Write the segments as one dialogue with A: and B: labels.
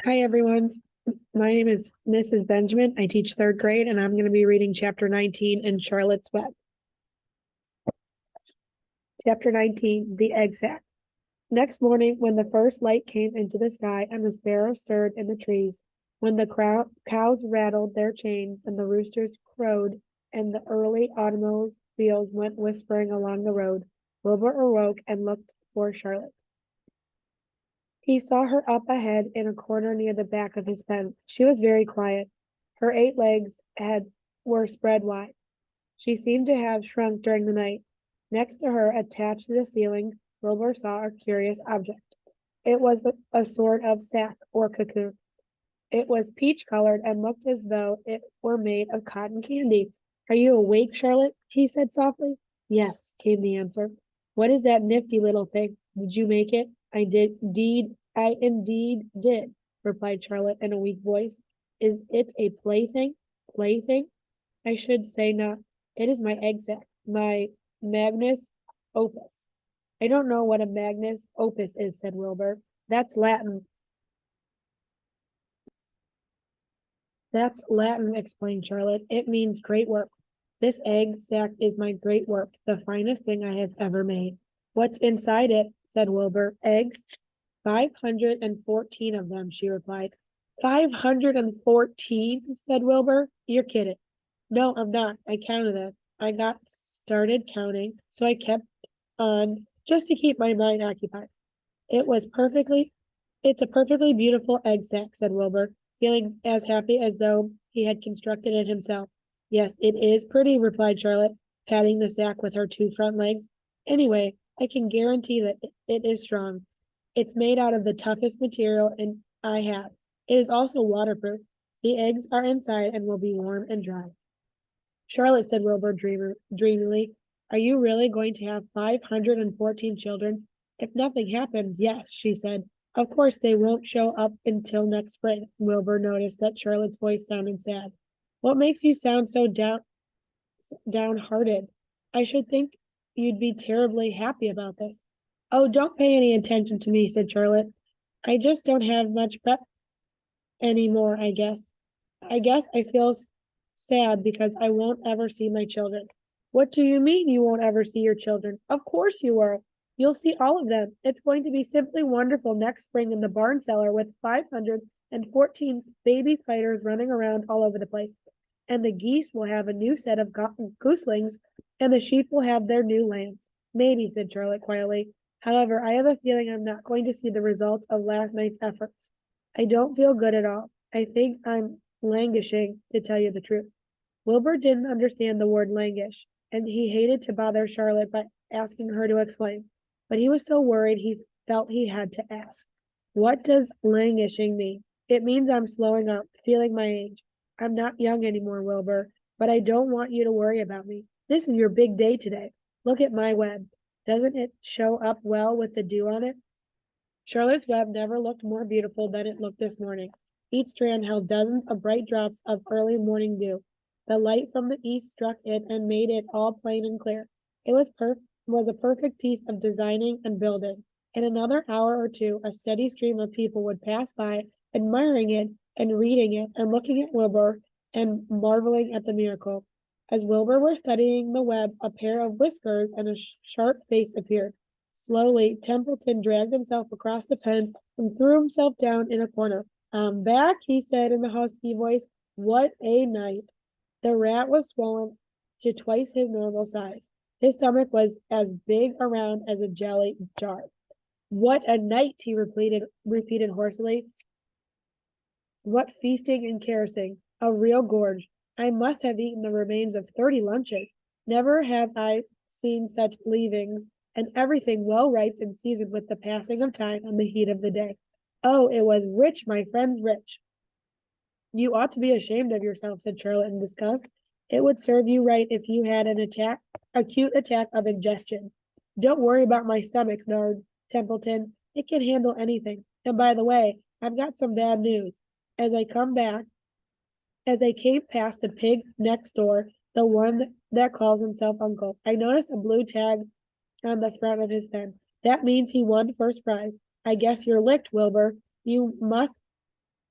A: Hi, everyone. My name is Mrs. Benjamin. I teach third grade, and I'm going to be reading Chapter 19 in Charlotte's Web. Chapter 19, The Egg Sac. Next morning, when the first light came into the sky and the sparrows stirred in the trees, when the cows rattled their chains and the roosters crowed and the early automobiles went whispering along the road, Wilbur awoke and looked for Charlotte. He saw her up ahead in a corner near the back of his pen. She was very quiet. Her 8 legs were spread wide. She seemed to have shrunk during the night. Next to her, attached to the ceiling, Wilbur saw a curious object. It was a sort of sack or cocoon. It was peach-colored and looked as though it were made of cotton candy. "Are you awake, Charlotte?" he said softly. "Yes," came the answer. "What is that nifty little thing? Did you make it?" I indeed did," replied Charlotte in a weak voice. "Is it a plaything?" "Plaything? I should say not. It is my egg sac, my magnus opus." "I don't know what a magnus opus is," said Wilbur. That's Latin, explained Charlotte. "It means great work. This egg sac is my great work, the finest thing I have ever made." "What's inside it?" said Wilbur. "Eggs?" 514 of them, she replied. 514, said Wilbur. "You're kidding." "No, I'm not. I counted them. I got started counting, so I kept on just to keep my mind occupied. It was it's a perfectly beautiful egg sac," said Wilbur, feeling as happy as though he had constructed it himself. "Yes, it is pretty," replied Charlotte, patting the sac with her 2 front legs. "Anyway, I can guarantee that it is strong. It's made out of the toughest material I have. It is also waterproof. The eggs are inside and will be warm and dry." "Charlotte," said Wilbur dreamily, "are you really going to have 514 children?" "If nothing happens, yes," she said. "Of course they won't show up until next spring." Wilbur noticed that Charlotte's voice sounded sad. "What makes you sound so downhearted? I should think you'd be terribly happy about this." "Oh, don't pay any attention to me," said Charlotte. "I just don't have much prep anymore, I guess. I feel sad because I won't ever see my children." "What do you mean you won't ever see your children?" "Of course you will. You'll see all of them. It's going to be simply wonderful next spring in the barn cellar with 514 baby spiders running around all over the place. And the geese will have a new set of gooselings, and the sheep will have their new lambs." "Maybe," said Charlotte quietly. "However, I have a feeling I'm not going to see the results of last night's efforts. I don't feel good at all. I think I'm languishing, to tell you the truth." Wilbur didn't understand the word languish, and he hated to bother Charlotte by asking her to explain. But he was so worried he felt he had to ask. "What does languishing mean?" "It means I'm slowing up, feeling my age. I'm not young anymore, Wilbur, but I don't want you to worry about me. This is your big day today. Look at my web. Doesn't it show up well with the dew on it?" Charlotte's web never looked more beautiful than it looked this morning. Each strand held dozens of bright drops of early morning dew. The light from the east struck it and made it all plain and clear. It was a perfect piece of designing and building. In another hour or two, a steady stream of people would pass by, admiring it and reading it and looking at Wilbur and marveling at the miracle. As Wilbur was studying the web, a pair of whiskers and a sharp face appeared. Slowly, Templeton dragged himself across the pen and threw himself down in a corner. "I'm back," he said in a husky voice. "What a night!" The rat was swollen to twice his normal size. His stomach was as big around as a jelly jar. "What a night!" he repeated hoarsely. "What feasting and caressing! A real gorge. I must have eaten the remains of 30 lunches. Never have I seen such leavings, and everything well ripe and seasoned with the passing of time and the heat of the day. Oh, it was rich, my friends, rich." "You ought to be ashamed of yourself," said Charlotte in disgust. "It would serve you right if you had an acute attack of indigestion." "Don't worry about my stomach," snarled Templeton. "It can handle anything. And by the way, I've got some bad news. As I come back, as I came past the pig next door, the one that calls himself Uncle, I noticed a blue tag on the front of his pen. That means he won first prize. I guess you're licked, Wilbur. You must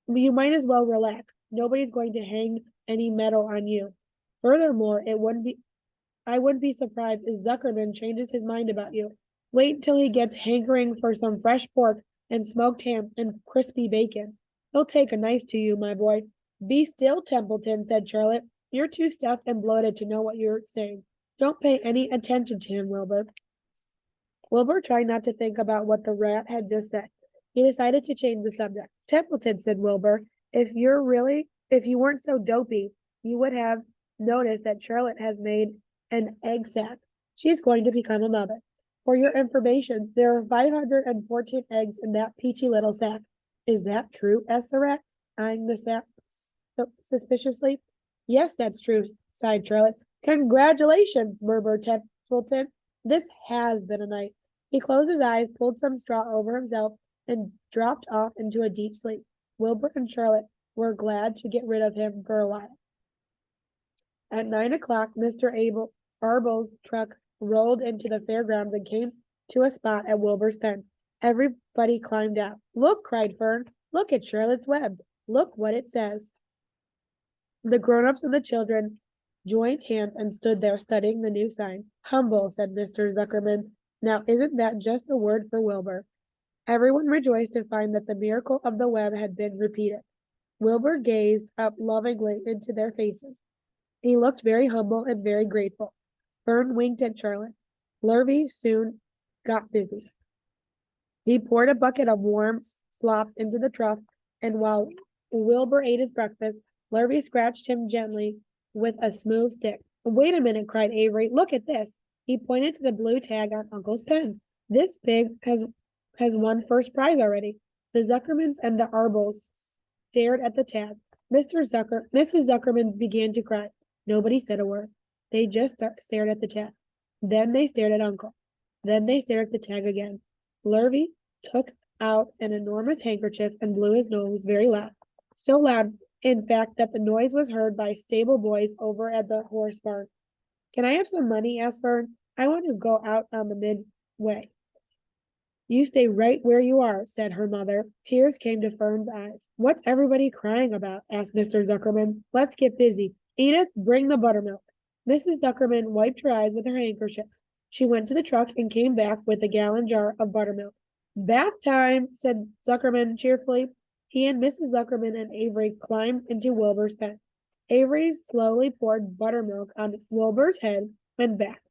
A: You might as well relax. Nobody's going to hang any metal on you. Furthermore, I wouldn't be surprised if Zuckerman changes his mind about you. Wait until he gets hankering for some fresh pork and smoked ham and crispy bacon. He'll take a knife to you, my boy. Be still, Templeton, said Charlotte. You're too stuffed and bloated to know what you're saying. Don't pay any attention to him, Wilbur. Wilbur tried not to think about what the rat had just said. He decided to change the subject. Templeton, said Wilbur, if you weren't so dopey, you would have noticed that Charlotte has made an egg sack. She's going to become a mother. For your information, there are 514 eggs in that peachy little sack. Is that true? Asked the rat, eyeing the sack suspiciously. Yes, that's true, sighed Charlotte. Congratulations, murmured Templeton. This has been a night. He closed his eyes, pulled some straw over himself, and dropped off into a deep sleep. Wilbur and Charlotte were glad to get rid of him for a while. At 9 o'clock, Mr. Arbel's truck rolled into the fairgrounds and came to a spot at Wilbur's pen. Everybody climbed out. Look, cried Fern. Look at Charlotte's web. Look what it says. The grown-ups and the children joined hands and stood there studying the new sign. Humble, said Mr. Zuckerman. Now, isn't that just a word for Wilbur? Everyone rejoiced to find that the miracle of the web had been repeated. Wilbur gazed up lovingly into their faces. He looked very humble and very grateful. Fern winked at Charlotte. Lurvy soon got busy. He poured a bucket of warm slops into the trough, and while Wilbur ate his breakfast, Lurvy scratched him gently with a smooth stick. Wait a minute, cried Avery. Look at this. He pointed to the blue tag on Uncle's pen. This pig has won first prize already. The Zuckermans and the Arbels stared at the tag. Mrs. Zuckerman began to cry. Nobody said a word. They just stared at the tag. Then they stared at Uncle. Then they stared at the tag again. Lurvy took out an enormous handkerchief and blew his nose very loud. So loud, in fact, that the noise was heard by stable boys over at the horse barn. Can I have some money? Asked Fern. I want to go out on the midway. You stay right where you are, said her mother. Tears came to Fern's eyes. What's everybody crying about? Asked Mr. Zuckerman. Let's get busy. Edith, bring the buttermilk. Mrs. Zuckerman wiped her eyes with her handkerchief. She went to the truck and came back with a gallon jar of buttermilk. Bath time, said Zuckerman cheerfully. He and Mrs. Zuckerman and Avery climbed into Wilbur's pen. Avery slowly poured buttermilk on Wilbur's head and back,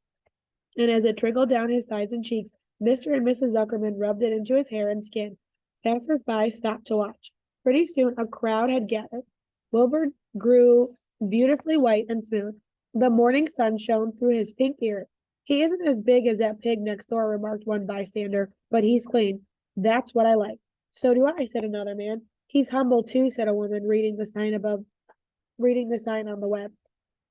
A: and as it trickled down his sides and cheeks, Mr. and Mrs. Zuckerman rubbed it into his hair and skin. Passers-by stopped to watch. Pretty soon a crowd had gathered. Wilbur grew beautifully white and smooth. The morning sun shone through his pink ears. He isn't as big as that pig next door, remarked one bystander, but he's clean. That's what I like. So do I, said another man. He's humble too, said a woman, reading the sign on the web.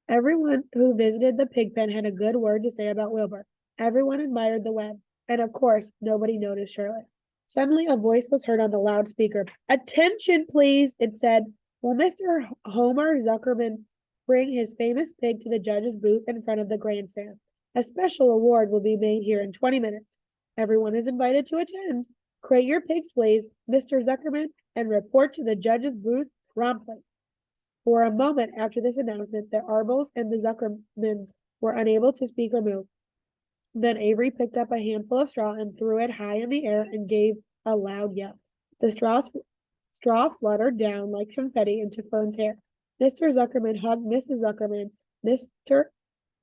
A: Everyone who visited the pig pen had a good word to say about Wilbur. Everyone admired the web, and of course, nobody noticed Charlotte. Suddenly, a voice was heard on the loudspeaker. Attention, please, it said. Will Mr. Homer Zuckerman bring his famous pig to the judge's booth in front of the grandstand? A special award will be made here in 20 minutes. Everyone is invited to attend. Crate your pigs, please, Mr. Zuckerman, and report to the judge's booth promptly. For a moment after this announcement, the Arbels and the Zuckermans were unable to speak or move. Then Avery picked up a handful of straw and threw it high in the air and gave a loud yell. The straw fluttered down like confetti into Fern's hair. Mr. Zuckerman hugged Mrs. Zuckerman. Mr.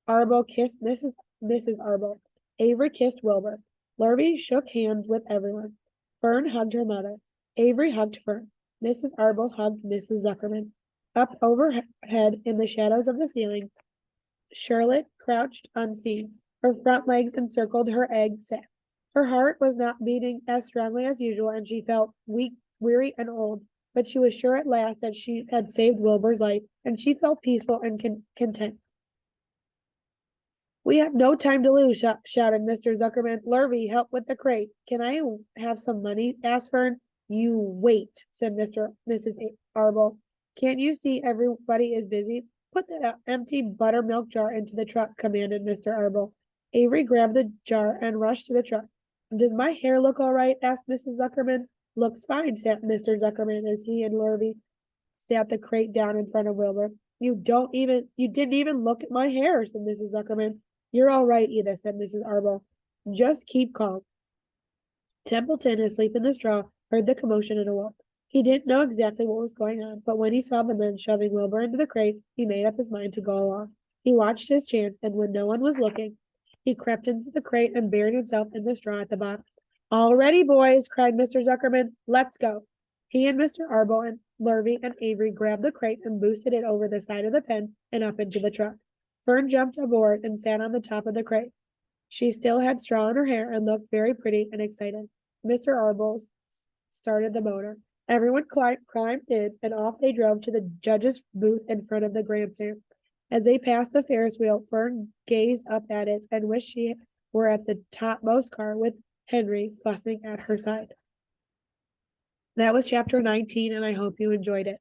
A: Arbel kissed Mrs. Arbel. Avery kissed Wilbur. Lurvy shook hands with everyone. Fern hugged her mother. Avery hugged Fern. Mrs. Arbel hugged Mrs. Zuckerman. Up overhead in the shadows of the ceiling, Charlotte crouched unseen. Her front legs encircled her egg sac. Her heart was not beating as strongly as usual, and she felt weak, weary, and old, but she was sure at last that she had saved Wilbur's life, and she felt peaceful and content. We have no time to lose, shouted Mr. Zuckerman. Lurvy, help with the crate. Can I have some money? Asked Fern. You wait, said Mrs. Arbel. Can't you see everybody is busy? Put the empty buttermilk jar into the truck, commanded Mr. Arbel. Avery grabbed the jar and rushed to the truck. Does my hair look all right? Asked Mrs. Zuckerman. Looks fine, said Mr. Zuckerman as he and Lurvy sat the crate down in front of Wilbur. You didn't even look at my hair, said Mrs. Zuckerman. You're all right, Edith, said Mrs. Arbo. Just keep calm. Templeton, asleep in the straw, heard the commotion and awoke. He didn't know exactly what was going on, but when he saw the men shoving Wilbur into the crate, he made up his mind to go along. He watched his chance, and when no one was looking, he crept into the crate and buried himself in the straw at the bottom. All ready, boys, cried Mr. Zuckerman. Let's go. He and Mr. Arbo and Lurvy and Avery grabbed the crate and boosted it over the side of the pen and up into the truck. Fern jumped aboard and sat on the top of the crate. She still had straw in her hair and looked very pretty and excited. Mr. Arbles started the motor. Everyone climbed in, and off they drove to the judge's booth in front of the grandstand. As they passed the Ferris wheel, Fern gazed up at it and wished she were at the topmost car with Henry fussing at her side. That was chapter 19, and I hope you enjoyed it.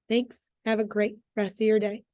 A: Thanks. Have a great rest of your day.